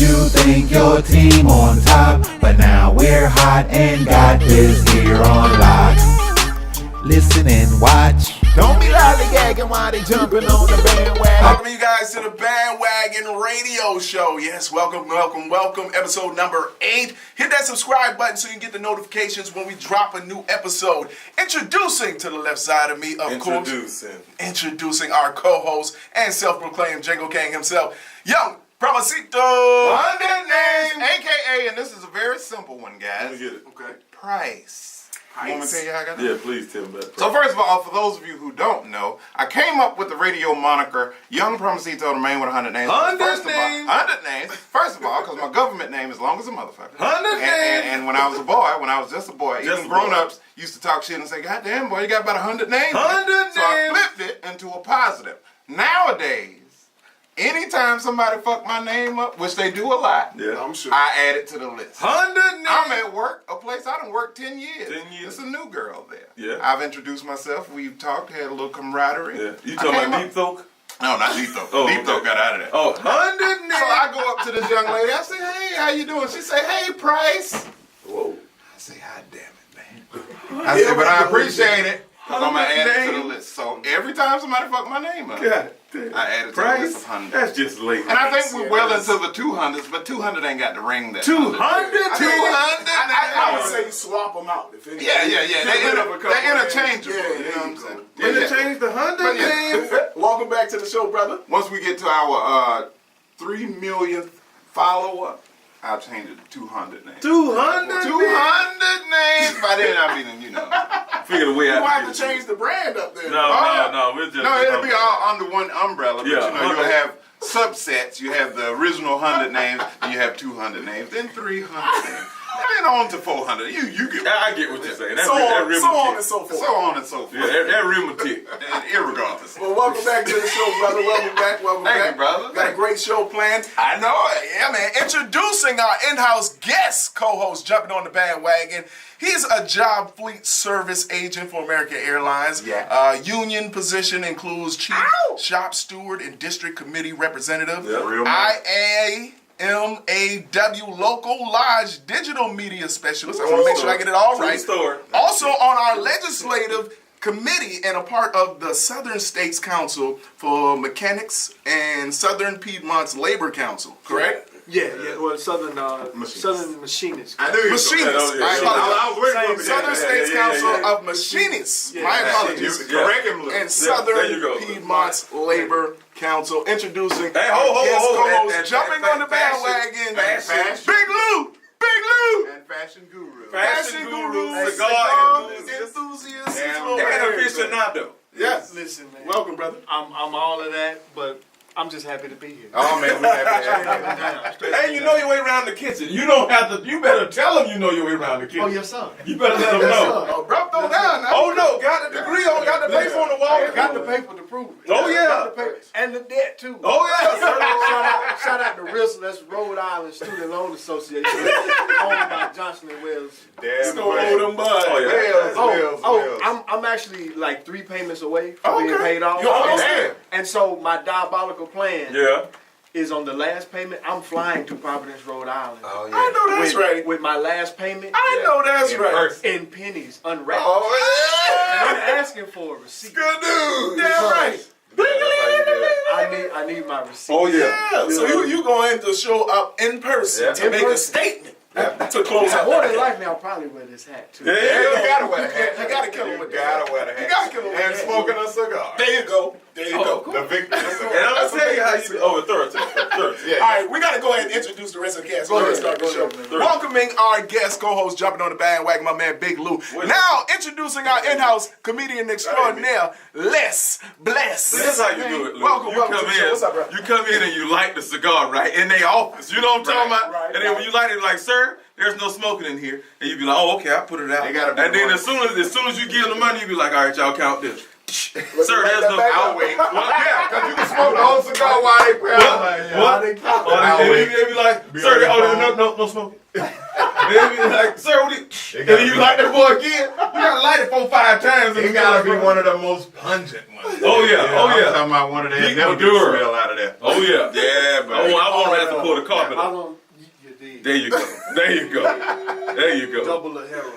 you think your team on top, but now we're hot and got this here on lock. Listen and watch. Don't be lollygagging while they jumping on the bandwagon. Welcome you guys to the Bandwagon Radio Show. Yes, welcome. Episode number 8. Hit that subscribe button so you can get the notifications when we drop a new episode. Introducing to the left side of me, of course. Introducing our co-host and self-proclaimed Django King himself, Young Promisito. Under name, a.k.a., and this is a very simple one, guys. Let me get it. Okay. Price. You want me to tell you how I got that? Yeah, please tell me about So first of all, for those of you who don't know, I came up with the radio moniker Young Promisito, the man with 100 names. 100 names. First of all, because my government name is long as a motherfucker. 100 names. And when I was a boy, when I was just a boy, even grown-ups used to talk shit and say, "God damn, boy, you got about 100 names." 100 So I flipped it into a positive. Nowadays, anytime somebody fuck my name up, which they do a lot, Yeah, I'm sure. I add it to the list. 100 names. I'm at work, a place I done worked 10 years. 10 years. It's a new girl there. Yeah. I've introduced myself. We've talked, had a little camaraderie. Yeah. You talking about Deep Throat? No, not Deep Throat. Oh, Deep okay. Throat got out of that. Oh, 100 names. So I go up to this young lady. I say, "Hey, how you doing?" She say, "Hey, Price." Whoa. I say, "God damn it, man." I said, "But I appreciate it. Because I'm going to add it to the list." So every time somebody fuck my name up, God damn. I add it to the Price? list of 100. That's just late. And I think we're well into the 200s, but 200 ain't got the ring that 200? 200? I would say you swap them out. If anything. Yeah. They're names. interchangeable. Yeah, You know what I'm there saying? When Yeah. they change the 100 But yeah. names? Welcome back to the show, brother. Once we get to our 3 millionth follower, I'll change it to 200 names. 200? 200 names. By then, I mean, you know. Figure the way You out. gonna have to change the brand up there. No, we're just. No, it'll be all under one umbrella. But Yeah, you know, you'll have subsets. You have the original 100 names, and you have 200 names, then 300 names. And then on to 400. You get I get what you're saying. That So on and arithmetic. so forth. so on and so forth. Yeah, that arithmetic. Irregardless. Well, welcome back to the show, brother. Welcome back. Thank you, brother. Got a great show planned. I know it. Yeah, man. Introducing our in-house guest co-host jumping on the bandwagon. He's a job fleet service agent for American Airlines. Yeah. Union position includes chief shop steward and district committee representative. Yeah. Real man. IAMAW local lodge digital media specialist. I want to make sure I get it all True right. story. Also on our legislative committee and a part of the Southern States Council for Mechanics and Southern Piedmont's Labor Council, correct? Yeah. Well, Southern Machinists. I knew you Machinists. Yeah, I apologize. I was waiting for Southern States Council yeah. of Machinists. Yeah. My Yeah. apologies. Yeah. Correct him, Lou. And there Southern you go. Piedmont's Labor Council. Introducing Hey, our ho, guest ho, co-host and jumping on the bandwagon. Fashion. Big Lou. Big Lou. And fashion guru. Fashion guru, cigar cigar enthusiast, enthusiast. and aficionado. Yes. Listen, man. Welcome, brother. I'm all of that, but I'm just happy to be here. Oh, man, we happy to have you. Hey, you know your way around the kitchen. You don't have to. You better tell them you know your way around the kitchen. Oh, yes, sir. You better let them know. Oh, bro, throw down now. Oh no, got the degree on, got the paper on the wall. Got the paper to prove it. Oh, yeah. Got the paper. And the debt, too. Oh yeah. Shout out to RISL, that's Rhode Island Student Loan Association, owned by Johnson & Wales. Damn, Don't hold them, bud. Oh, yeah. Wells. I'm actually like 3 payments away from being paid off. You're almost damn. there. And so my diabolical plan Yeah. is on the last payment. I'm flying to Providence, Rhode Island. Oh, yeah. I know that's right. With my last payment I know that's In right. person. in pennies, unwrapped. Oh, And yeah. I'm asking for a receipt. Good news. Damn right. I need my receipt. Oh yeah. Yeah, so you going to show up in person Yeah. to In make a person. statement to close out. More than likely, I'll probably wear this hat too. There You you go. gotta wear the hat. You gotta kill him with You that. gotta wear the hat. You gotta kill him with And that. smoking a cigar. There you go. There you go. The victory And cigar. I'm gonna tell you how you do. Oh, authority. Yeah. All right, we got to go ahead and introduce the rest of the cast. Go ahead and start the show. Welcoming our guest co-host, jumping on the bandwagon, my man Big Lou. Now, introducing our in-house comedian extraordinaire, Les Bless. This is how you do it, Lou. Welcome you to come the show. in, What's up, bro? you come in and you light the cigar, right? In their office. You know what I'm talking about? right, and then when you light it, like, sir, there's no smoking in here. And you be like, oh, okay, I put it out. They gotta be and then the as soon as you give them the money, you be like, all right, y'all count this. Sir, light there's that no. back I'll up. wait. Yeah, because you can smoke the whole cigar while they put What? I'll wait. They be like, sir, no smoking. They be like, sir, what do you? And then you light that boy again. You gotta light it 4 or 5 times. It gotta be one of the most pungent ones. Oh yeah, oh I'm yeah. talking about one of them. Heat Never get Maduro. the smell out of there. Oh yeah. Yeah, but I want to have to pull the carpet I up. don't. You did. There you go. There you go. There you go. Double the heroin.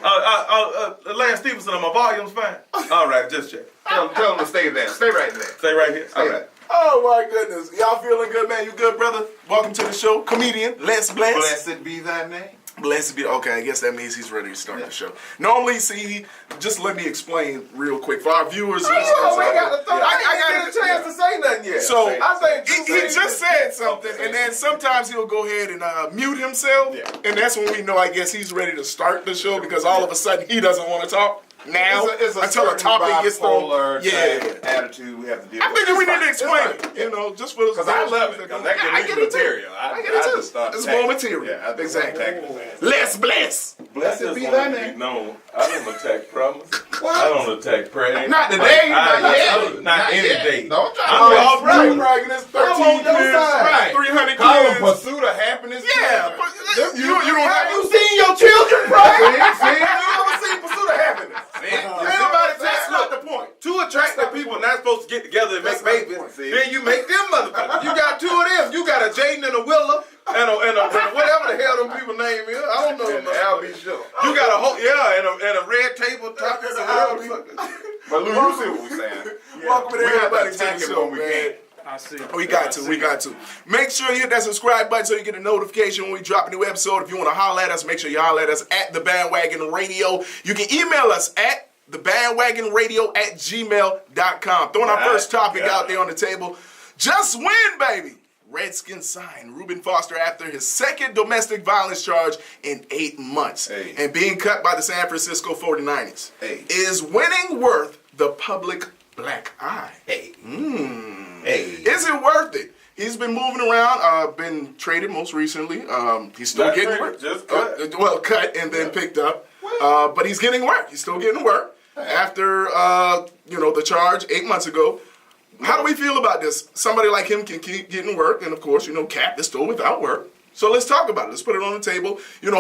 Lance Stevenson, my volume's fine. All right, just check. tell them to stay there. Stay right there. Stay right here. All right. Oh my goodness. Y'all feeling good, man? You good, brother? Welcome to the show. Comedian, Les Bless. Blessed be thy name. Blessed be. Okay, I guess that means he's ready to start the show. Normally, see, just let me explain real quick for our viewers. I got a chance to say nothing yet. So I think he just said something, and then sometimes he'll go ahead and mute himself, and that's when we know, I guess, he's ready to start the show because all of a sudden he doesn't want to talk now it's a until a topic gets thrown. Attitude we have to deal with. I think we need to explain it, you know, just for Because I love it. Because that I gives get me it too. material. I get it too. It's more material. Yeah, I Exactly. Let's bless. Blessed be thy name. No, I don't attack promise. I don't attack prayer. Not today. Not yet. Not any day. Don't try I'm to all Right, right. right. It's 13 your kids, side. 300 Call them kids. pursuit of happiness. Yeah, but you don't Have have you seen your children pray? See? You ever seen Pursuit of Happiness? See? Everybody That's takes not the point. Two attractive people not supposed to get together and make babies. See? Then you make them motherfuckers. You got two of them. You got a Jaden and a Willa and a whatever the hell them people name is. I don't know. And Albie Show. You got a whole and a red table top and whatever. But Lou, you see what we're saying. Welcome to We have to everybody to attack the it show, when we man. can. I see. We got to. Make sure you hit that subscribe button so you get a notification when we drop a new episode. If you want to holler at us, make sure you holler at us at the Bandwagon Radio. You can email us at thebandwagonradio@gmail.com. Throwing our first topic out there on the table. Just win, baby. Redskin signed Reuben Foster after his second domestic violence charge in 8 months and being cut by the San Francisco 49ers. Is winning worth the public black eye? Is it worth it? He's been moving around, been traded most recently. He's still Not getting traded, work. just cut. Cut and then picked up. But he's getting work. He's still getting work. After, the charge 8 months ago. How do we feel about this? Somebody like him can keep getting work, and of course, Cap is still without work. So let's talk about it. Let's put it on the table. In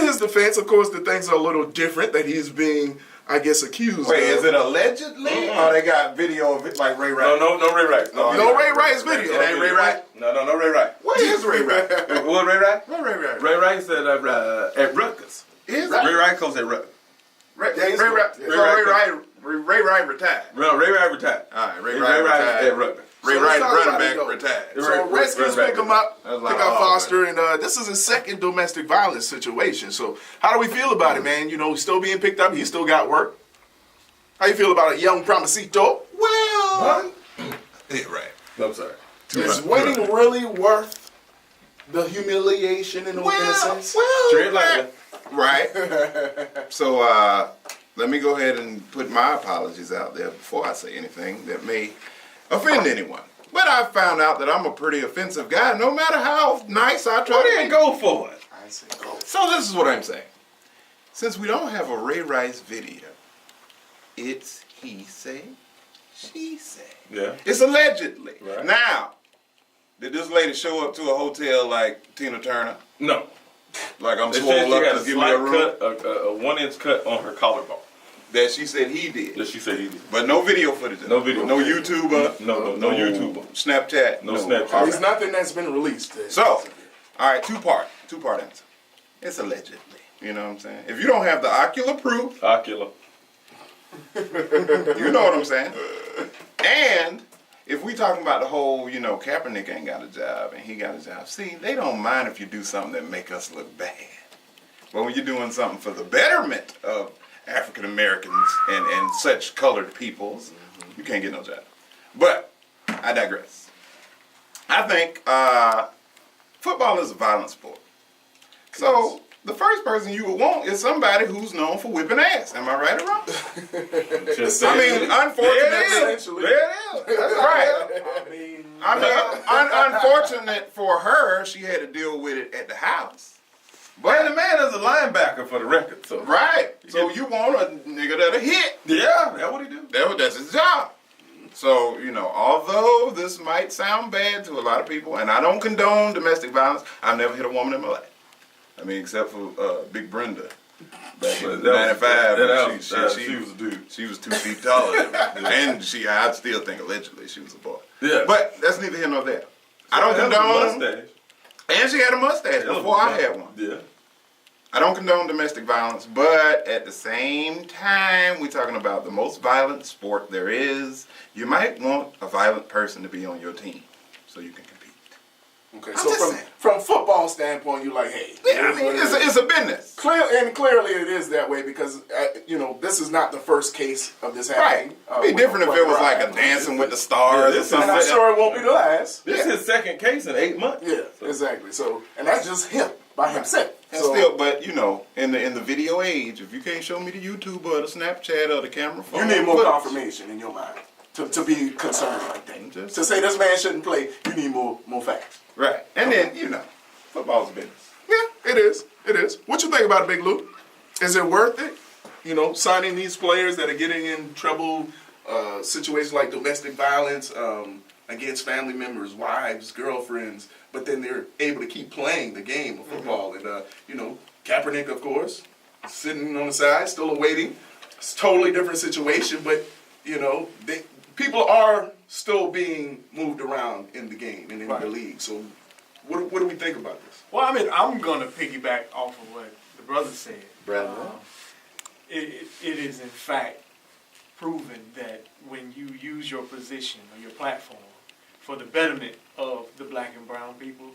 his defense, of course, the things are a little different that he's being, I guess, accused Wait, of. is it allegedly? Or they got video of it like Ray Rice? No Ray Rice. No Ray Rice video. It ain't Ray Rice? No Ray Rice. What is Ray Rice? What Ray Rice? What Ray Rice? Ray Rice at Rutgers. Is Ray Rice comes at Rutgers. Ray Rice retired. Ray Rice retired. All right, Ray Ray Rice Rice retired. at Rutgers. Ray So Rice let's talk running about it, back though. retired. So Redskins pick him up, That's pick like, up oh, Foster, and this is his second domestic violence situation. So how do we feel about it, man? He's still being picked up. He still got work. How you feel about a young Promisito? Well, yeah, right. I'm sorry. Is winning really worth the humiliation in a sense? Straight like that. Right. So let me go ahead and put my apologies out there before I say anything that may offend anyone. But I found out that I'm a pretty offensive guy, no matter how nice I try to be. Go for it. I say go. So this is what I'm saying. Since we don't have a Ray Rice video, it's he say, she say. Yeah. It's allegedly. Right. Now, did this lady show up to a hotel like Tina Turner? No. Like I'm They swole said she up had to a give me a slight room? cut, a 1 inch cut on her collarbone. That she said he did. That she said he did. But no video footage. No video. No YouTuber. No YouTuber. Snapchat. No Snapchat. All There's right. nothing that's been released. So, all right, two-part answer. It's allegedly. You know what I'm saying? If you don't have the ocular proof, Ocular. you know what I'm saying? And if we talking about the whole, Kaepernick ain't got a job and he got a job. See, they don't mind if you do something that make us look bad. But when you're doing something for the betterment of African Americans and such colored peoples, you can't get no job. But I digress. I think football is a violent sport. So the first person you would want is somebody who's known for whipping ass. Am I right or wrong? Just I mean, unfortunately. There it is. That's right. Unfortunate for her, she had to deal with it at the house. But the man is a linebacker for the record, so. Right. So you want a nigga that'll hit. Yeah, that's what he do. That's his job. So, although this might sound bad to a lot of people, and I don't condone domestic violence, I've never hit a woman in my life. I mean, except for Big Brenda Back in But 95, she was a dude. she was 2 feet taller than me. And I still think allegedly she was a boy. Yeah. But that's neither here nor there. I don't condone. mustache. And she had a mustache before I had one. Yeah. I don't condone domestic violence, but at the same time, we're talking about the most violent sport there is. You might want a violent person to be on your team so you can compete. Okay, I'm so just saying. from football standpoint, you're like, hey, Yeah, I mean, it's a business. Clearly it is that way because this is not the first case of this happening. Right. It'd be different if it was like a Dancing with the Stars or this is- something. And I'm sure it won't be the last. This is his second case in 8 months. Yeah, exactly. So, and that's just him by himself. And So, still, but in the video age, if you can't show me the YouTube or the Snapchat or the camera phone, you need more footage. confirmation in your mind to be concerned like that. Just- To say this man shouldn't play, you need more facts. Right. And then, football's business. Yeah, it is. It is. What you think about it, Big Lou? Is it worth it? Signing these players that are getting in trouble, situations like domestic violence against family members, wives, girlfriends, but then they're able to keep playing the game of football. And, Kaepernick, of course, sitting on the side, still awaiting. It's a totally different situation, but, people are still being moved around in the game and in the league. So what do we think about this? Well, I mean, I'm going to piggyback off of what the brother said. It is, in fact, proven that when you use your position or your platform for the betterment of the black and brown people,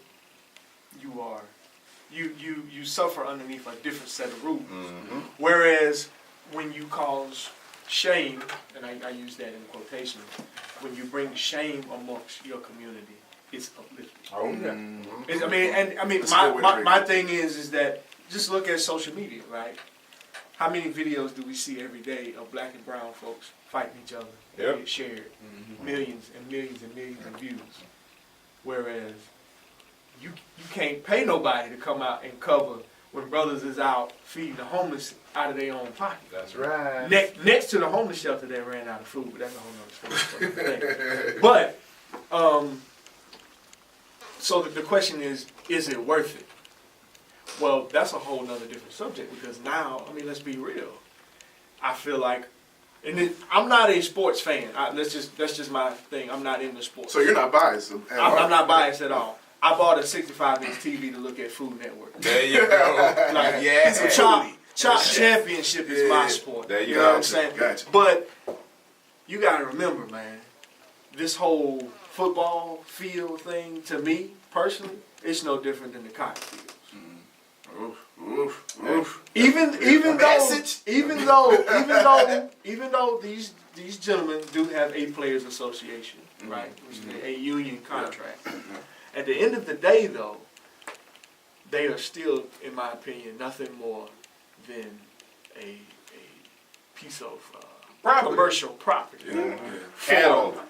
you suffer underneath a different set of rules. Mm-hmm. Whereas when you cause shame, and I use that in quotation, when you bring shame amongst your community, it's uplifting. Oh, yeah. My thing is that just look at social media, right? How many videos do we see every day of black and brown folks fighting each other? Yep. Get shared, millions and millions and millions of views. Whereas you can't pay nobody to come out and cover when brothers is out feeding the homeless out of their own pocket. That's right. Next to the homeless shelter that ran out of food, but that's a whole nother story. But so the question is it worth it? Well, that's a whole nother different subject because now, let's be real. I feel like, I'm not a sports fan. That's just my thing. I'm not into sports. So you're not biased at all? I'm not biased at all. I bought a 65-inch TV to look at Food Network. There you go. So Chop Championship is my sport. There you know go. what I'm saying? Gotcha. But you got to remember, man, this whole football field thing, to me, personally, it's no different than the cotton fields. Even though these gentlemen do have a players association, right, which is a union contract. At the end of the day, though, they are still, in my opinion, nothing more than a piece of commercial property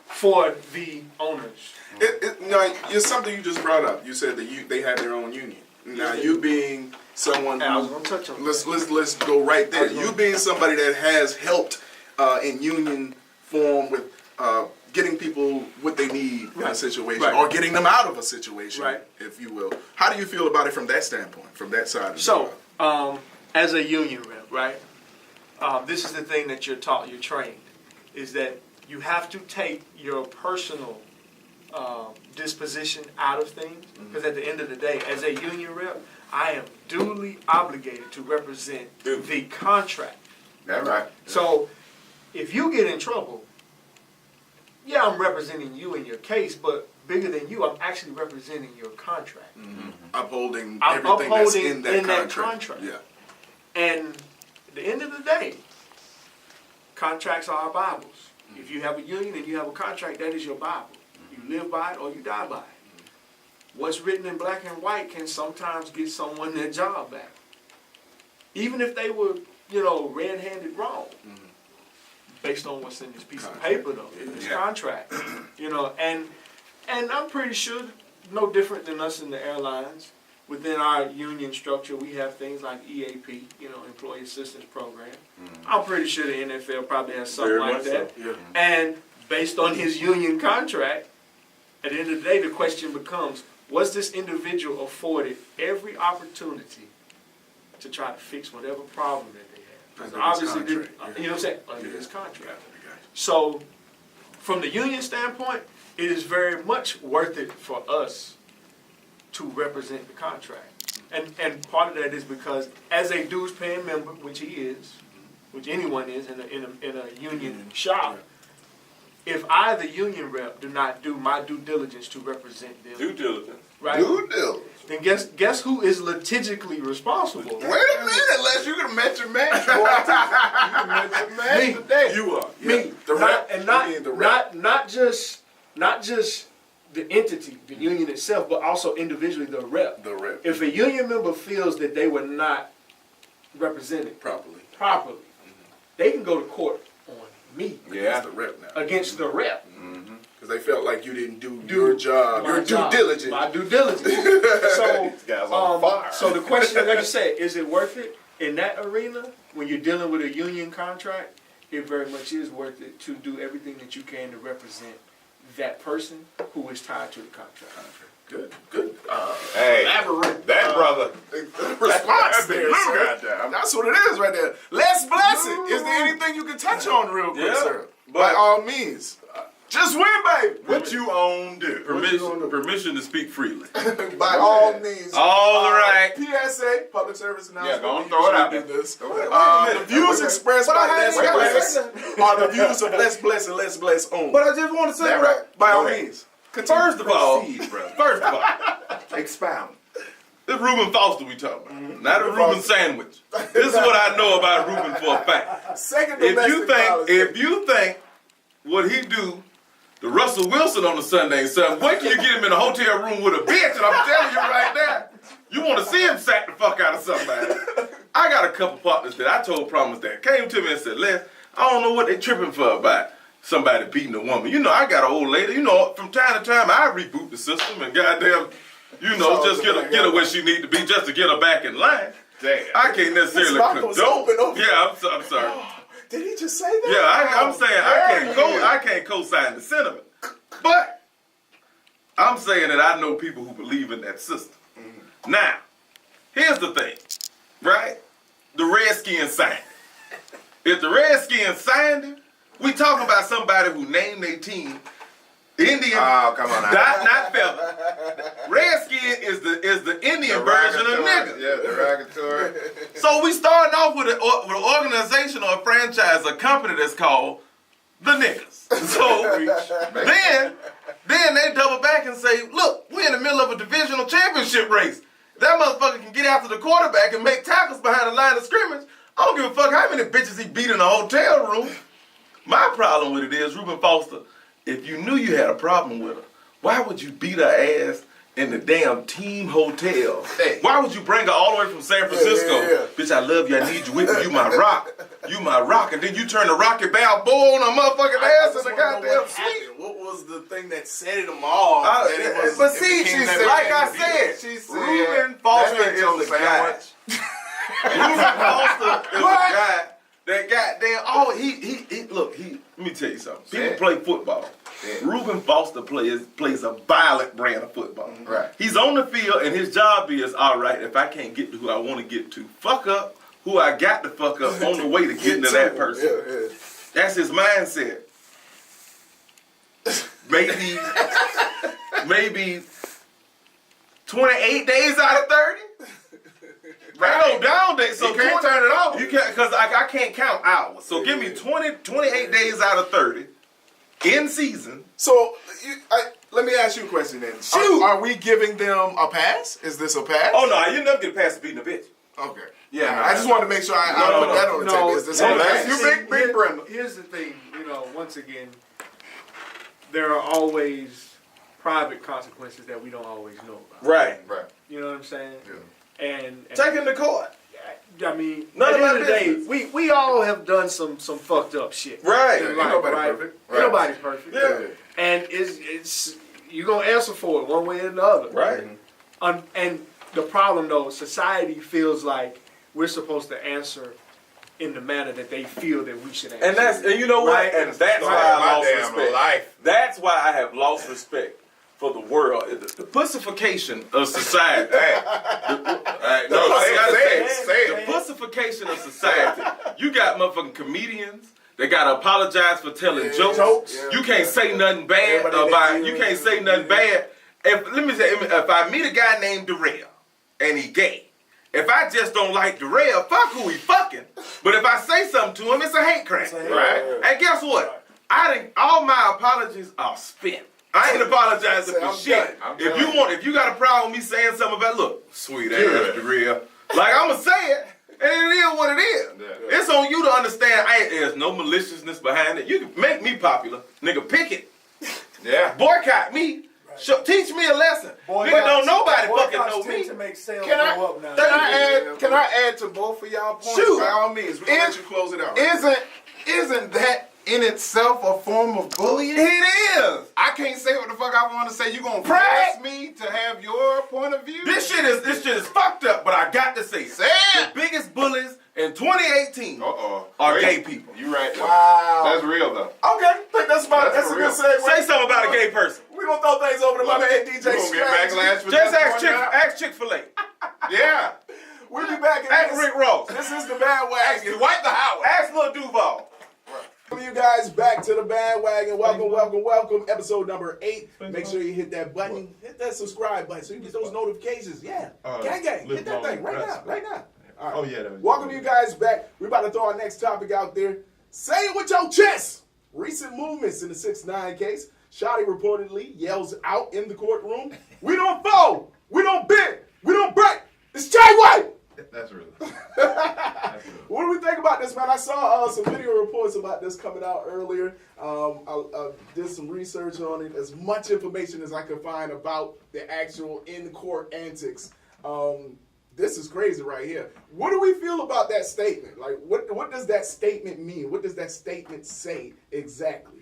for the owners. It's something you just brought up. You said that they had their own union. Now you being someone I was gonna touch on that. let's go right there. You being somebody that has helped in union form with getting people what they need in a situation, or getting them out of a situation, if you will. How do you feel about it from that standpoint, from that side? So, as a union rep, right? This is the thing that you're taught, you're trained, is that you have to take your personal disposition out of things, because at the end of the day, as a union rep, I am duly obligated to represent the contract. That's right. So, if you get in trouble, yeah, I'm representing you in your case, but bigger than you, I'm actually representing your contract. Upholding everything that's in that contract. Yeah. And at the end of the day, contracts are our Bibles. If you have a union and you have a contract, that is your Bible. You live by it or you die by it. What's written in black and white can sometimes get someone their job back. Even if they were, red-handed wrong. Based on what's in this piece of paper, though, in this contract, and I'm pretty sure, no different than us in the airlines, within our union structure, we have things like EAP, Employee Assistance Program. I'm pretty sure the NFL probably has something like that. So, yeah. And based on his union contract, at the end of the day, the question becomes, was this individual afforded every opportunity to try to fix whatever problem that they have. Because Under this obviously, contract, you know what I'm saying, under this Got contract. you, got you. So, from the union standpoint, it is very much worth it for us to represent the contract. And part of that is because as a dues paying member, which he is, which anyone is in a union shop, if I, the union rep, do not do my due diligence to represent them, Due diligence. right? Due diligence. Then guess who is litigically responsible? Wait a minute, Les, you can met your man. You can met your man Me. today. You are. Me, The rep. not just the entity, the union itself, but also individually the rep. The rep. If a union member feels that they were not represented Properly. properly, they can go to court on me Yeah. It's the rep now. against the rep. Because they felt like you didn't do your job, My your job, due diligence. My due diligence. So, guy's on fire. so the question, like you said, is it worth it in that arena when you're dealing with a union contract? It very much is worth it to do everything that you can to represent that person who is tied to the contract. Good. Hey, Elaborate. that brother. Response there, Blue sir. goddamn. That's what it is right there. Let's bless it. Is there anything you can touch on real quick, Yeah, sir? but- By all means. Just win, baby. What you own do? Permission to speak freely. By all means. All right. PSA, public service announcement. Yeah, go on, We throw it out usually do this. Throw it out. The views expressed by Les Bless are the views of Les Bless and Les Bless only. But I just want to say, That right? By all Go ahead. means. first of all, Proceed, brother. first of all, Expound. this Reuben Foster we talking about, not a Reuben sandwich. This is what I know about Reuben for a fact. Second If domestic you think what he do to Russell Wilson on the Sunday son, wait till you get him in a hotel room with a bitch, and I'm telling you right now, you want to see him sack the fuck out of somebody. I got a couple partners that I told promise that came to me and said, Les, I don't know what they tripping for about somebody beating a woman. You know, I got an old lady, you know, from time to time I reboot the system and goddamn, you know, just get her where she need to be just to get her back in line. Damn. I can't necessarily His mouth was open condone. over- Yeah, I'm sorry. Did he just say that? Yeah, I'm saying I can't co-sign the sentiment, but I'm saying that I know people who believe in that system. Now, here's the thing, right? The Redskins signed it. If the Redskins signed it, we talking about somebody who named their team Indian. Oh, come on now. Not fella. Redskin is the Indian version of nigga. Yeah, derogatory. So we starting off with an organization or a franchise, a company that's called the Niggas. So then they double back and say, look, we're in the middle of a divisional championship race. That motherfucker can get after the quarterback and make tackles behind the line of scrimmage. I don't give a fuck how many bitches he beat in a hotel room. My problem with it is, Reuben Foster, if you knew you had a problem with her, why would you beat her ass in the damn team hotel? Hey. Why would you bring her all the way from San Francisco? Yeah. Bitch, I love you, I need you with me, you my rock. You my rock. And then you turn the Rocky Balboa on her motherfucking ass in the goddamn suite. What was the thing that set them all? But see, like I said, Reuben Foster is the guy. Reuben Foster is a guy that goddamn, look, let me tell you something. People play football. Yeah. Reuben Foster plays a violent brand of football. Right. He's on the field and his job is, all right, if I can't get to who I want to get to, fuck up who I got to fuck up on the way to getting to that person. Yeah. That's his mindset. Maybe 28 days out of 30. Right. No down day. So you can't turn it off. You can't, because I can't count hours. So give me 28 days out of 30 in season. So let me ask you a question then. Shoot. Are we giving them a pass? Is this a pass? Oh no, you never get past beating a bitch. Okay. Yeah, I just wanted to make sure I put that on the table. Is this a pass? You big Brenda. Here's the thing, once again, there are always private consequences that we don't always know about. Right. You know what I'm saying? Yeah. And Take him to court. I mean, None at of the my end of the day, business. we all have done some fucked up shit. Right. in Ain't life, nobody right? perfect. Ain't Nobody's perfect. Yeah. And it's you're gonna answer for it one way or the other. Right. And the problem though, society feels like we're supposed to answer in the manner that they feel that we should answer. And you know what? Right. And that's why I My lost damn respect. life. That's why I have lost respect for the world. The pussification of society. Hey. No, I gotta say it. Say it. The ramification of society. You got motherfucking comedians. They gotta apologize for telling jokes. Yeah. You can't say nothing bad Everybody about. that You can't say nothing bad. If I meet a guy named Darrell and he gay, if I just don't like Darrell, fuck who he fucking. But if I say something to him, it's a hate crime, right? And guess what? All my apologies are spent. I ain't apologizing for shit. If you got a problem with me saying something about, look, sweet ass Darrell, like I'ma say it. And it is what it is. Yeah. It's on you to understand. There's no maliciousness behind it. You can make me popular, nigga. Pick it. Yeah. Boycott me. Right. Teach me a lesson. Nigga, don't nobody fucking know me. To make sales Can go up now. Can I add to both of y'all points? Shoot. By all means, we're gonna let you close it out. Isn't that in itself a form of bullying? It is. I can't say what the fuck I want to say. You gonna press me to have your point of view? This shit is fucked up, but I got to say it. Say it. The biggest bullies in 2018 are gay people. You right. Wow. That's real though. Okay, I think that's a good segue. Say something about a gay person. We're gonna throw things over to my man DJ You gonna get Strategy. backlash for Just that ask Chick-fil-A. Yeah. We'll be back in Ask this. Rick Ross. This is the Bandwagon. Wipe the house. Ask Lil Duval. Welcome you guys back to the Bandwagon. Welcome. Episode number 8. Make sure you hit that button, hit that subscribe button so you get those notifications. Yeah. Gang. Hit that thing right now. All right. Oh, yeah. Welcome you guys back. We're about to throw our next topic out there. Say it with your chest. Recent movements in the 6ix9ine case. Shotty reportedly yells out in the courtroom, "We don't fold, we don't bend, we don't break. It's Jay White." That's real. What do we think about this, man? I saw some video reports about this coming out earlier. I did some research on it, as much information as I could find about the actual in-court antics. This is crazy right here. What do we feel about that statement? Like, what does that statement mean? What does that statement say exactly?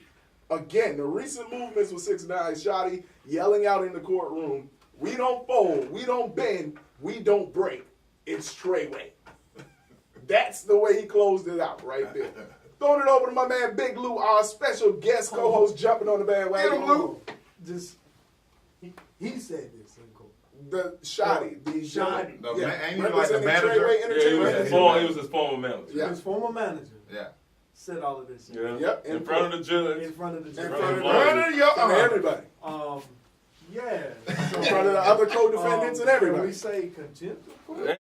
Again, the recent movements with 6ix9ine, Shotty yelling out in the courtroom, "We don't fold, we don't bend, we don't break. It's Treyway." That's the way he closed it out right there. Throwing it over to my man Big Lou, our special guest co-host, jumping on the bandwagon. Get him, Lou. He said this in court. The Shotty. Ain't he like the manager? Treyway Entertainment. He was his former manager. Yeah. His former manager Yeah. said all of this. Yeah. Yep. In front of the judge. In front of the judge. In front of everybody. Yeah. In front of the other co-defendants and everybody. Can we say contempt of court?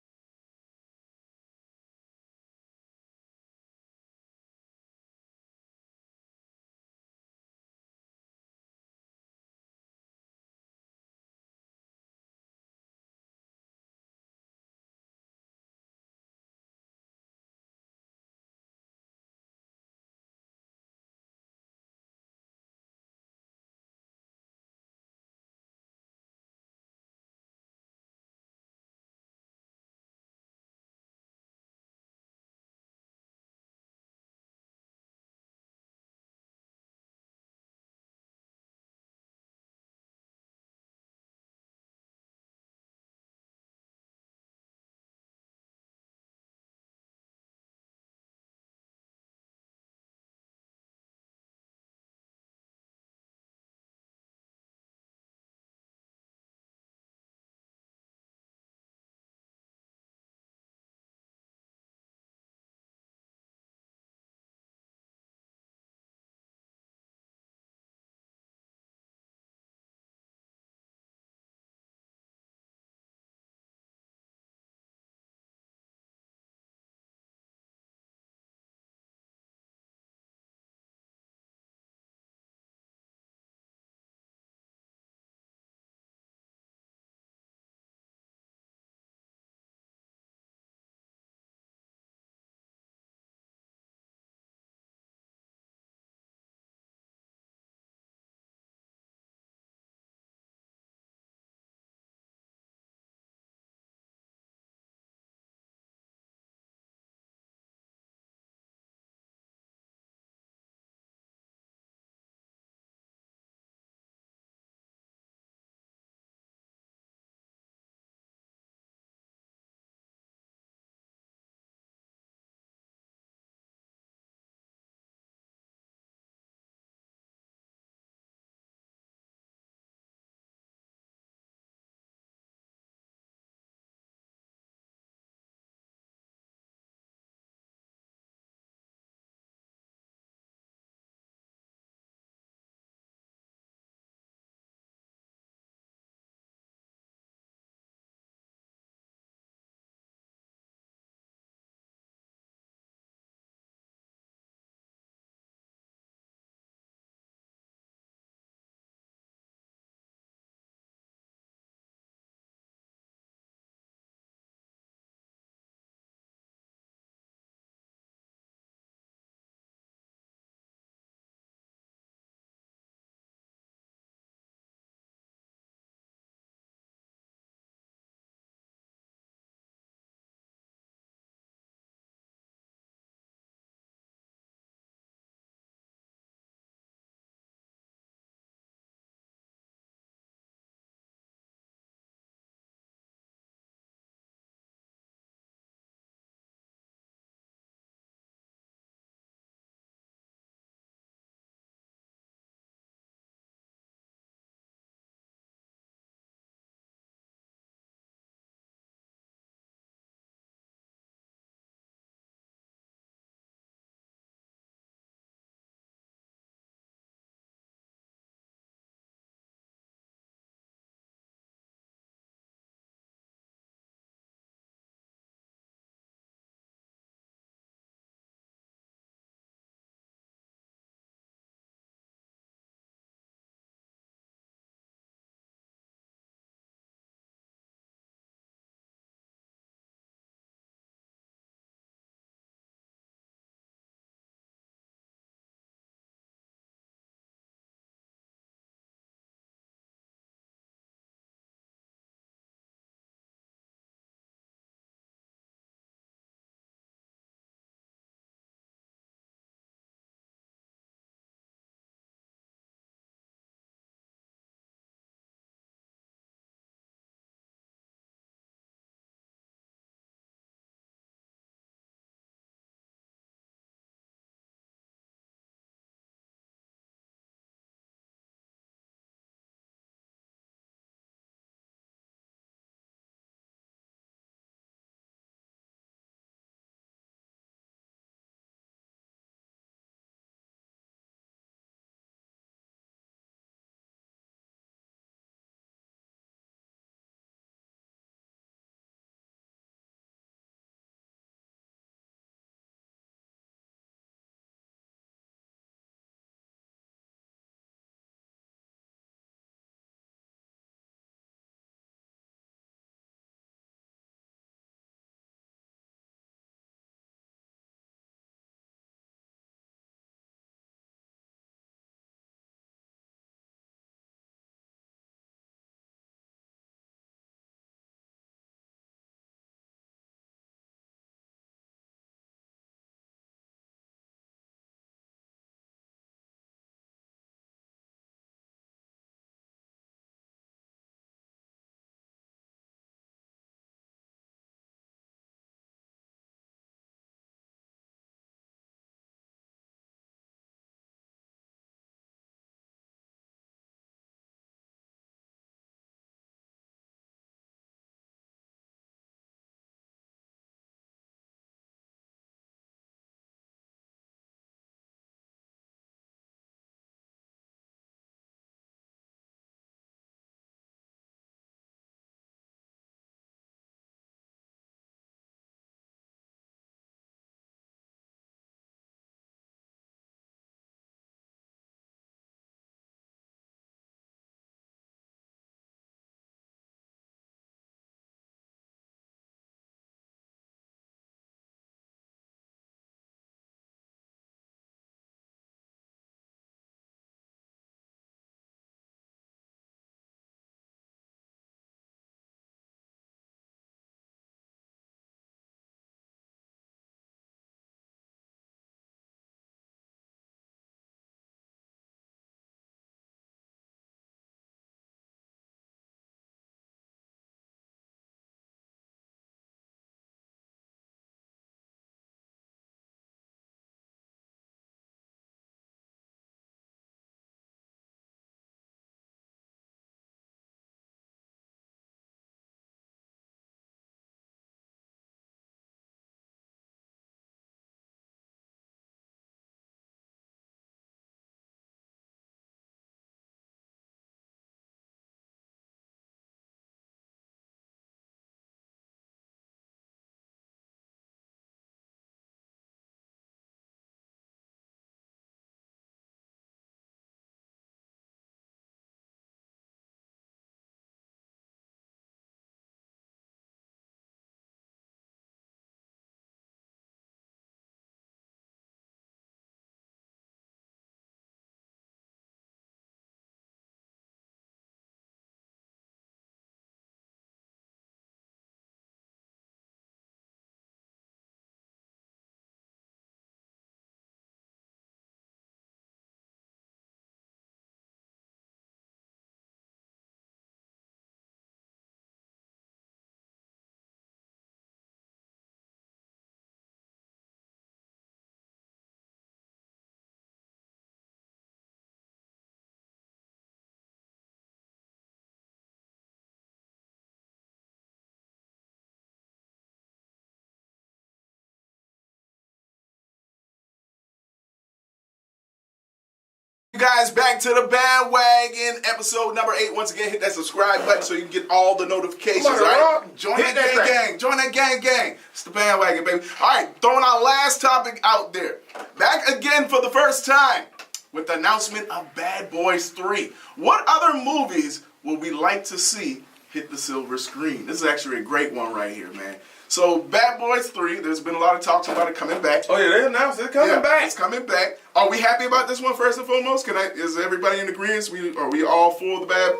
You guys, back to the Bandwagon, episode number 8. Once again, hit that subscribe button so you can get all the notifications, Come on, right? Rob. Join Hit that that gang. Join that gang. It's the Bandwagon, baby. All right, throwing our last topic out there. Back again for the first time with the announcement of Bad Boys 3. What other movies would we like to see hit the silver screen? This is actually a great one right here, man. So, Bad Boys 3, there's been a lot of talks about it coming back. Oh yeah, they announced it coming back. It's coming back. Are we happy about this one first and foremost? Is everybody in agreement? Are we all for the Bad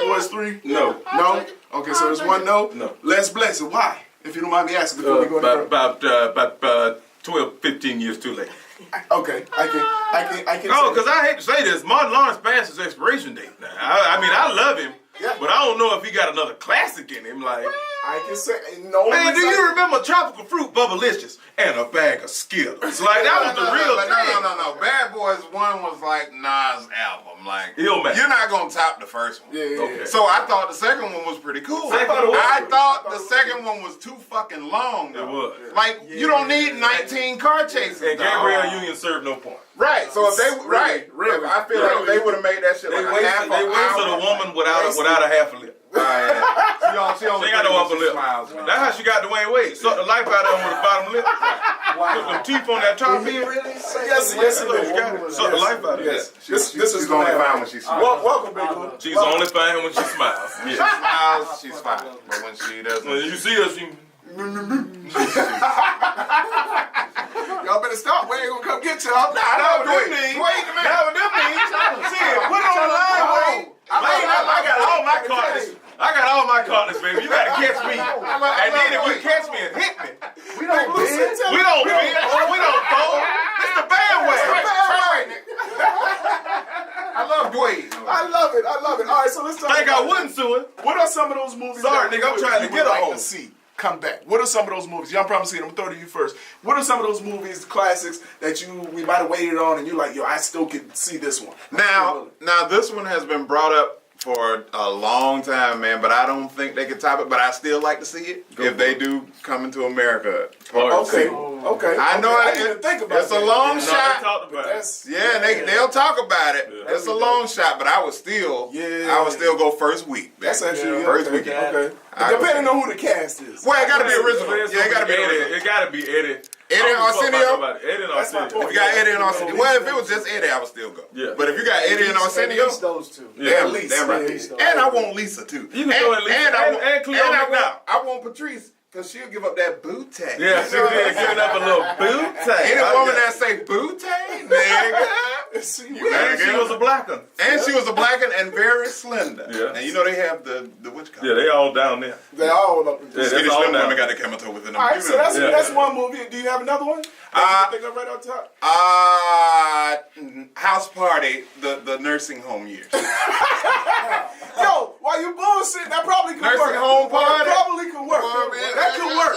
Boys 3? No. No? Okay, so there's one no? No. Let's bless it. Why? If you don't mind me asking before we go to About 12, 15 years too late. Okay, I can Oh, say because I hate to say this, Martin Lawrence passed his expiration date now. I mean, I love him, Yeah. but I don't know if he got another classic in him. Like, I can say no. man, do you remember Tropical Fruit Bubblicious and a bag of Skittles? Like, that was the real thing. No. Bad Boys 1 was like Nas' album. Like, Illmatic. you're not gonna top the first one. Yeah. Okay. So I thought the second one was pretty cool. I thought it was I pretty thought the second one was too fucking long. Though. It was. Like, you don't need 19 car chases. And dog. Gabrielle Union served no point. Right. So if they Really? I feel like they would have made that shit They like a half wasted a woman without a half a lip. She only She got no upper lip. smiles. That's how she got Dwayne Wade. Sucked the life out of him with the bottom lip. Put some teeth on that top end. Yes, Look, she got it. Sucked the life out of him. Yes. This is She's only fine when she smiles. Welcome, big one. She's only fine when she smiles. She Yeah. smiles, she's fine. But when she doesn't, When you see her, she. Y'all better stop. We ain't gonna come get y'all. Nah, Wait a minute. Now what them means? Shit, put it on the line, Wade. I got all my cartons. I got all my cartons, baby. You gotta catch me. And then if you catch me and hit me, We don't bid. we don't win. We don't fold. It's the bandwagon. I love Dwayne. I love it. All right, so let's talk. Think I about wouldn't sue it. What are some of those movies? Sorry, that nigga, I'm trying to you get would a like hold. to see come back. What are some of those movies? Y'all probably seen them. I'm gonna throw to you first. What are some of those movies, classics that we might have waited on, and you're like, yo, I still can see this one. Now this one has been brought up for a long time, man, but I don't think they could top it, but I still like to see it if they do Coming to America. Okay. I know I didn't even think about it's that. a long No, shot. they talked about it. That's They'll talk about it. Yeah. It's a long shot, but I would still go first week. That's actually first okay. weekend. Okay. I Depending on who the cast is. Well, it gotta be original. It's Yeah, it gotta be Eddie. original. It gotta be Eddie. Eddie I don't give a fuck Arsenio? about Eddie and That's my Arsenio. point. If you got Eddie and Arsenio, well, if it was just Eddie, I would still go. Yeah. But if you got Eddie and Arsenio, those two. Yeah. damn right. And I want Lisa too. You can throw in Lisa and Cleo McDowell. I want Patrice because she'll give up that booty. Yeah, she was giving up a little boot tag. Any woman that say booty, nigga. See, You gotta And she get was her. a black one. And she was a black one and very slender. Yeah. And you know they have the which color? Yeah, they all down there. they all up. Yeah, Skinny that's all slim down. women got the camel toe within them. All right, so that's Yeah. one movie. Do you have another one? That you think of right on top? House Party, the nursing home years. Yo, while you bullshit, that probably could Nursing work. home party? That probably could work. Well, man, That could work.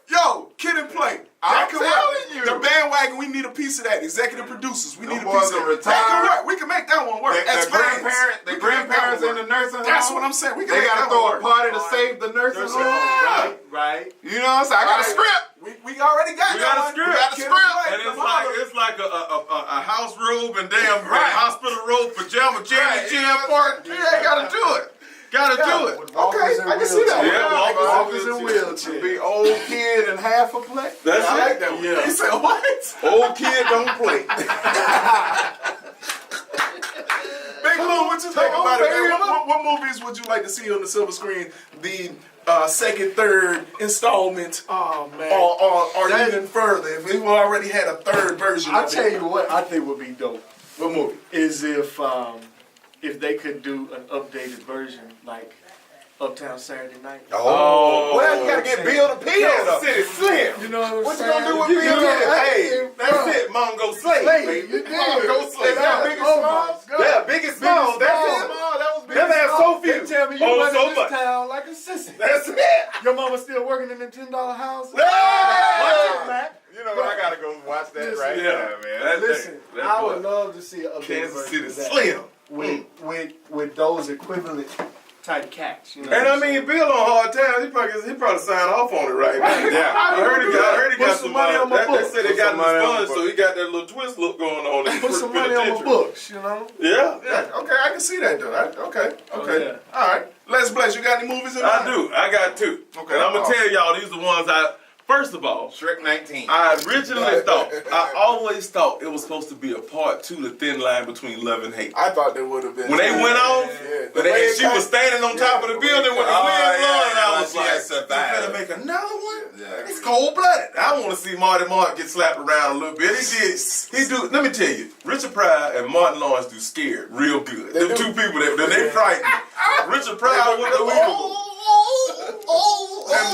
Yo, Kid and Play. That I'm could telling work. you. The Bandwagon, we need a piece of that. Executive producers, we need a Them boys piece of are that. That retired. could work. We can make that one work. As The fans, grandparents, we can make that one in the work. nursing home. That's what I'm saying. We can They make gotta that throw one a work. party to save the nursing Nursing home. home, Right. You know what I'm saying? I got a script. We already got We that got a one. script. We got a Kid script. and Play. And it's like a house robe and damn Right. hospital robe, pajama jam Right. and jam part. Yeah, gotta do it. Gotta do it. Okay, I can see that. Yeah, Walkers in To be old kid and half a play. That's I it. like that one. Yeah. You said what? Old kid don't play. Big Lou, what you think about it, man? What movies would you like to see on the silver screen? The second, third installment, Oh man. or That- even further? If we already had a third version I'll of tell it. you what I think would be dope What movie? is if they could do an updated version like Uptown Saturday Night. Oh. Well, you gotta get Bill the Pill up. City Slim. You know what I'm What you saying? gonna do with You Bill know, Pill? Hey, that's it. Mongo Slave. Slave, you did. Mongo Slave. Yeah, Big and oh Small? my God. Yeah, Big and Small. That's it. That was Big Them have so They few. tell me you Oh, running so this much. town like a sissy. That's it. Your mama still working in them $10 house? Yeah. Watch it, Mac. You know what? I gotta go watch that right Yeah. now, man. Listen, That I would boy. love to see an updated Kansas version City of that. Slim. With those equivalent type cats. You know And I mean, Bill on Hard Times, he probably signed off on it right now. Yeah. I heard he got some some money on my They book. said they got him expunged, so he got that little twist look going on. Put some money on my books, you know. Yeah. Yeah, okay, I can see that though. Okay. yeah. All right. Let's bless. You got any movies in mind? I do. I got two. Okay. And I'm going to tell y'all, these are the ones first of all, Shrek 19. I always thought it was supposed to be a part 2 to Thin Line Between Love and Hate. I thought there would have been. When they went off, and she was standing on top of the building with the wind blowing, and I was like, you better make another one? Yeah. It's cold-blooded. I want to see Marty Mark get slapped around a little bit. Let me tell you, Richard Pryor and Martin Lawrence do Scared real good. Them two people, they frighten. Richard Pryor with the and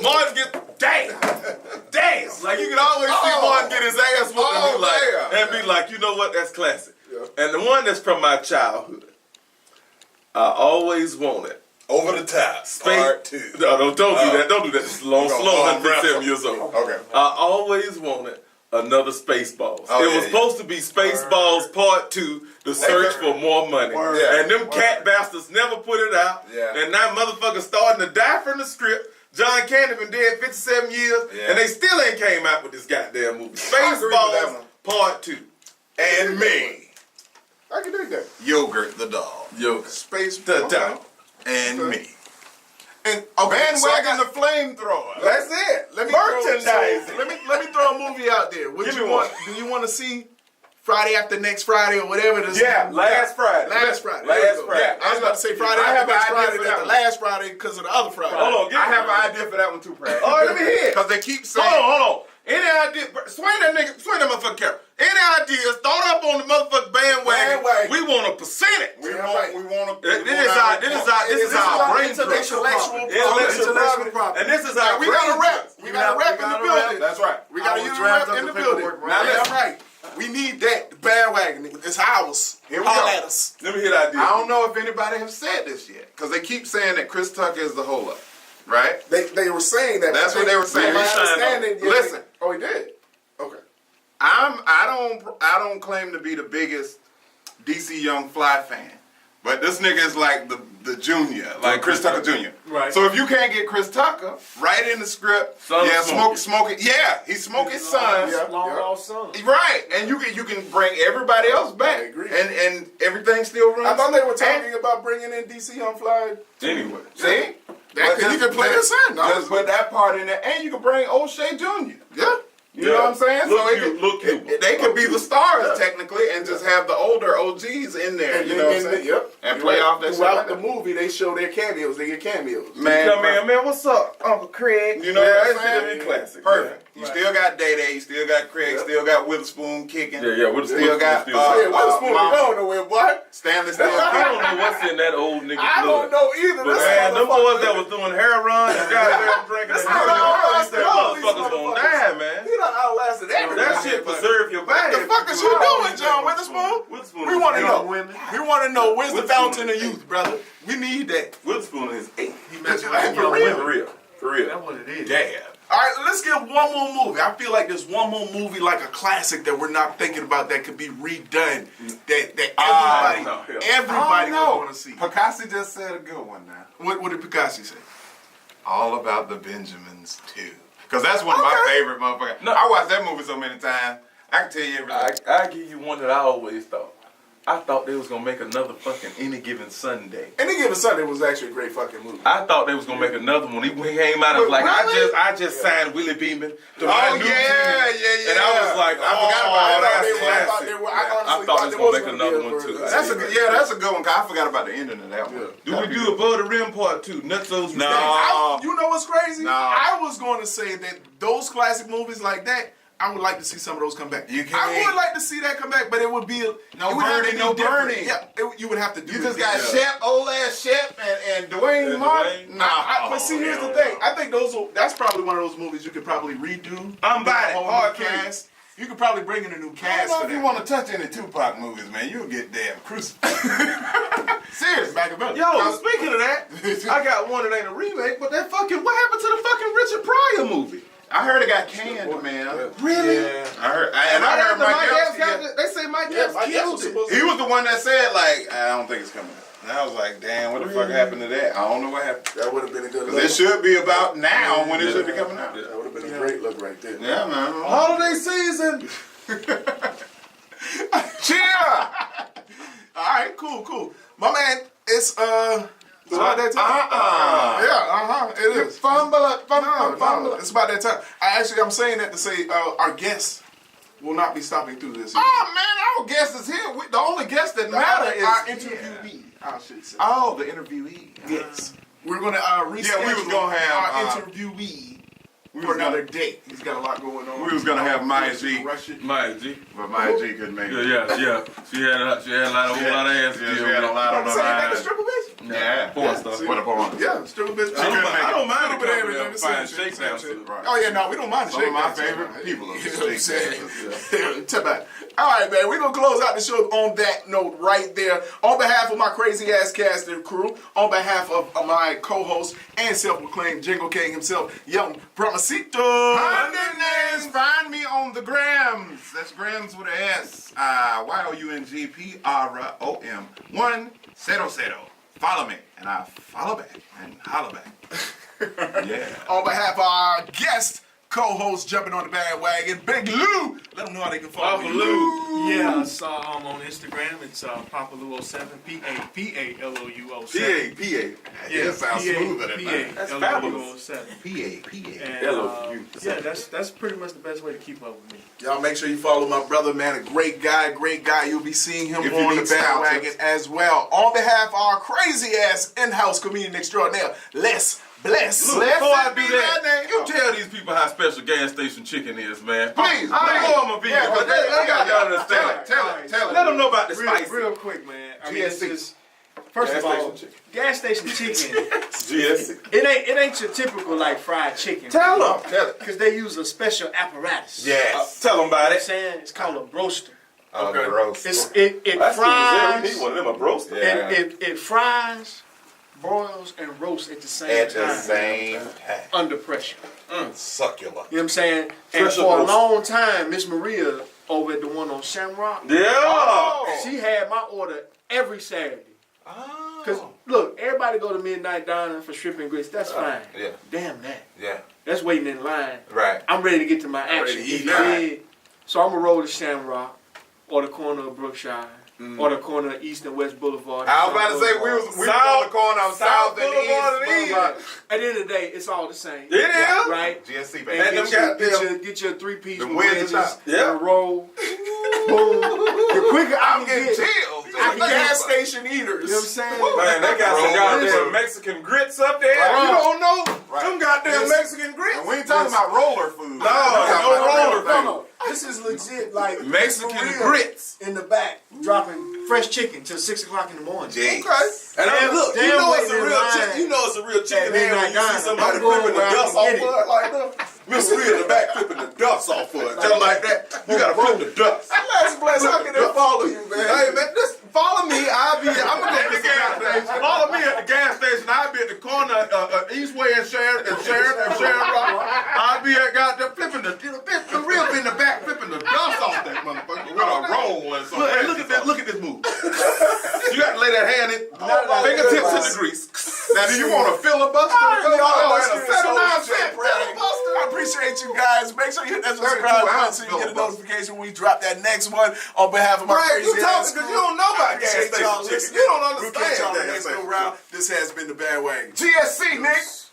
Martin get damn. Like you can always see Martin get his ass whooped and be like, you know what? That's classic. Yeah. And the one that's from my childhood, I always wanted Over the Top. Part 2. No, don't do that. Don't do that. It's slow. 107 years old. Okay. I always wanted another Spaceballs. It was supposed to be Spaceballs Part 2, The Search for More Money. And them cat bastards never put it out. Yeah. And now motherfuckers starting to die from the script. John Candy been dead 57 years, and they still ain't came out with this goddamn movie. Spaceballs Part 2. And me. I can dig that. Yogurt the dog. Yogurt. Space The dog. And me. And Bandwagon the flamethrower. That's it. Let me Merchandising. let me throw a movie out there. What Give you me want? Do you want to see Friday after next Friday or whatever? Last Friday. Last Friday. Last Friday. Yeah, I was about to say Friday I have after next an idea Friday, for that's that the one. last Friday because of the other Friday. Hold on. I have an idea for that one too, Brad. Oh, let me hear it. Because they keep saying. Hold on. Any idea? Swing that motherfucking camera. Any ideas? Throw it up on the motherfucking bandwagon. We want a percentage. We want to. This is our brain intellectual property. And this is our we got a rep. We got a rep in the building. That's right. We got a union rep in the building. Now that's right. We need that. The bandwagon. It's ours. Here we Holler go. at us. Let me hear that idea. I don't know if anybody has said this yet. Because they keep saying that Chris Tucker is the holdup. Right? They were saying that. That's what they were saying. My understanding. Listen. Oh, he did. Okay. I don't claim to be the biggest DC Young Fly fan, but this nigga is like the junior, like Chris Tucker Jr. Right. So if you can't get Chris Tucker, write in the script. Smoke it. Yeah, he smoke his son. Long lost son. Right, and you can bring everybody else back. I agree. And everything still runs. I thought they were talking about bringing in DC on Fly. Anyway. See? You can play his son. Just put that part in there, and you can bring O'Shea Jr. Yeah. You know what I'm saying? They could be the stars technically, and just have the older OGs in there. You know what I'm saying? Yep. And play off that shit. Throughout the movie, they show their cameos. They get cameos. Man, Come in, man. What's up, Uncle Craig? You know what I'm That saying? shit be classic. Perfect. You still got Day Day, you still got Craig, still got Witherspoon kicking. Yeah, Witherspoon Still got Witherspoon ain't going nowhere, boy. Stanley still I kicking. don't know what's in that old nigga I don't blood. know either. But man, them boys that was doing hair runs and goddamn drinking, motherfuckers gonna die, man. He done outlasted everybody. That shit preserve your body. What the fuck is you doing, John Witherspoon? Witherspoon We want to is know. women. We want to know where's the Witherspoon fountain of youth, brother. We need that. Witherspoon is 8. He mentioned For real. For real. That's what it is. Damn. All right, let's get one more movie. I feel like there's one more movie, like a classic, that we're not thinking about that could be redone. That everybody would want to see. Picasso just said a good one now. What did Picasso say? All About the Benjamins 2. Because that's one of my favorite motherfuckers. No. I watched that movie so many times. I can tell you everything. I give you one that I always thought. I thought they was gonna make another fucking Any Given Sunday. Any Given Sunday was actually a great fucking movie. I thought they was gonna make another one. He came out and was like, Really? I just signed Willie Beeman to my new team. yeah. And I was like, I forgot about that. that's classic. I I thought they was gonna make another one too. That's a good one. 'Cause I forgot about the ending of that one. Do we do Above the Rim Part 2? Nutsos. No. You know what's crazy? No. I was going to say that those classic movies like that, I would like to see some of those come back. You can't. I would like to see that come back, but it would be no burning. Yeah, you would have to do. You just got Shep, old ass Shep, and Dwayne Martin. But see, here's the thing. I think that's probably one of those movies you could probably redo. I'm buying it. Whole Hard new cast. You could probably bring in a new I cast don't know for if you that. want to touch any Tupac movies, man. You'll get damn crucified. Seriously. Back up. Yo, speaking of that, I got one that ain't a remake, but what happened to the fucking Richard Pryor movie? I heard it got canned, man. Really? Yeah. I heard Mike Epps. They say Mike Epps killed it. He was the one that said, like, I don't think it's coming out. And I was like, damn, what the fuck happened to that? I don't know what happened. That would have been a good look. Because it should be about now when it should be coming out. That would have been a great look right there. Yeah, man. Holiday season. Cheer! Alright, cool. My man, it's about that time. It is. Fumble. No, it's about that time. I'm saying that to say our guests will not be stopping through this. Oh, man, our guest is here. The only guest that matter is our interviewee, I should say. Oh, the interviewee. Yes. We're going to reschedule we was gonna have, our interviewed for another date. He's got a lot going on. We was gonna have Maya G. Maya G. But Maya G couldn't make it. Yeah. She had a lot of ass. Yeah, she had a lot on her Saying that the mind. stripper bitch? Yeah. Porn stuff. What a porn. Yeah, stripper bitch. She couldn't make I don't it. mind Little bit of the everything, company the fine same shake shit, dancers. same shit. Right. Oh yeah, no, we don't mind the Some shake of my dancers, favorite right? people are You know what I'm shake saying? dancers, Tip back. All right, man, we're going to close out the show on that note right there. On behalf of my crazy-ass cast and crew, on behalf of my co-host and self-proclaimed Jingle King himself, Young Promisito. Find me on the grams. That's grams with an S. YOUNGPROM 100. Follow me, and I follow back and holler back. Yeah. On behalf of our guest co-host jumping on the bandwagon, Big Lou. Let them know how they can follow Papa you. Lou. Yeah, so I'm on Instagram. It's Papalou07, PAPALOU07. P.A. That sounds smoother than mine. That's fabulous. P.A. And, yeah, that's pretty much the best way to keep up with me. Y'all make sure you follow my brother, man. A great guy. You'll be seeing him If you on the need style bandwagon tips. as well. On behalf of our crazy-ass in-house comedian extraordinaire, Les Bless. Look, before I do that, you tell these people how special gas station chicken is, man. Please, I know I'm a vegan, but I got y'all understand. Tell Let them know about the Real, spice. real quick, man. I mean, it's GSC. just, first Gas of all, station chicken. gas station chicken. GS. It ain't your typical like fried chicken. Tell them. Because they use a special apparatus. Yes. Tell them about I'm it. saying it's called a broaster. Okay. Gross. It That's fries. You need one of them a roaster. Yeah. It fries, broils, and roasts at the same At time. the same time. Under pressure. Succulent. You know what I'm saying? And Pressure for a roast. long time, Miss Maria over at the one on Shamrock, Yeah. she had my order every Saturday. Oh. Cause look, everybody go to Midnight Diner for shrimp and grits. That's fine. yeah. Damn that. Yeah. That's waiting in line. Right. I'm ready to get to my ready action. to eat If now. you did, so I'm gonna roll to Shamrock or the corner of Brookshire or the corner of East and West Boulevard. I was about to say we was on the corner of South and Boulevard and East Boulevard. At the end of the day, it's all the same. It is. Right? GSC, And baby. them get your 3-piece the with wedges wedges out. and Yeah. a roll. Boom. The quicker I I'm can getting get, chills. I can get- Gas station eaters. you know what I'm saying? Man, they got some Roll goddamn with Mexican grits up there. Right. You don't know Right. them goddamn Yes. Mexican grits. And we ain't talking about roller food. No, no roller food. No. This is legit like Mexican Maria grits. in the back dropping fresh chicken till 6 o'clock in the morning. Jeez. And Damn- look, you damn know it's a waiting in real line chicken. You know it's a real chicken at hand when Midnight you see Diner. somebody I'm going flipping the where I dust can off get it. of it like that. Miss Maria in the back flipping the dust off of it. Just like that. You gotta flip the dust. Les Bless, how can they follow you, man? Hey man, just follow me. I'm gonna go to the gas station. Follow me at the gas station. I'll be at the corner of Eastway and Sharon Rock. I'll be at goddamn flipping the real in the back flipping the dust off that motherfucker with a roll and some. Look at this move. You got to lay that hand in, fingertips in the grease. Now, do you want a filibuster? I appreciate you guys. Make sure you hit that subscribe button so you get a notification when we drop that next one. On behalf of my Right, you crazy talking ass because you don't know about gas appreciate y'all station chicken. listening. You don't We'll catch y'all understand next that. go round. This has been the Bandwagon. GSC, nigga.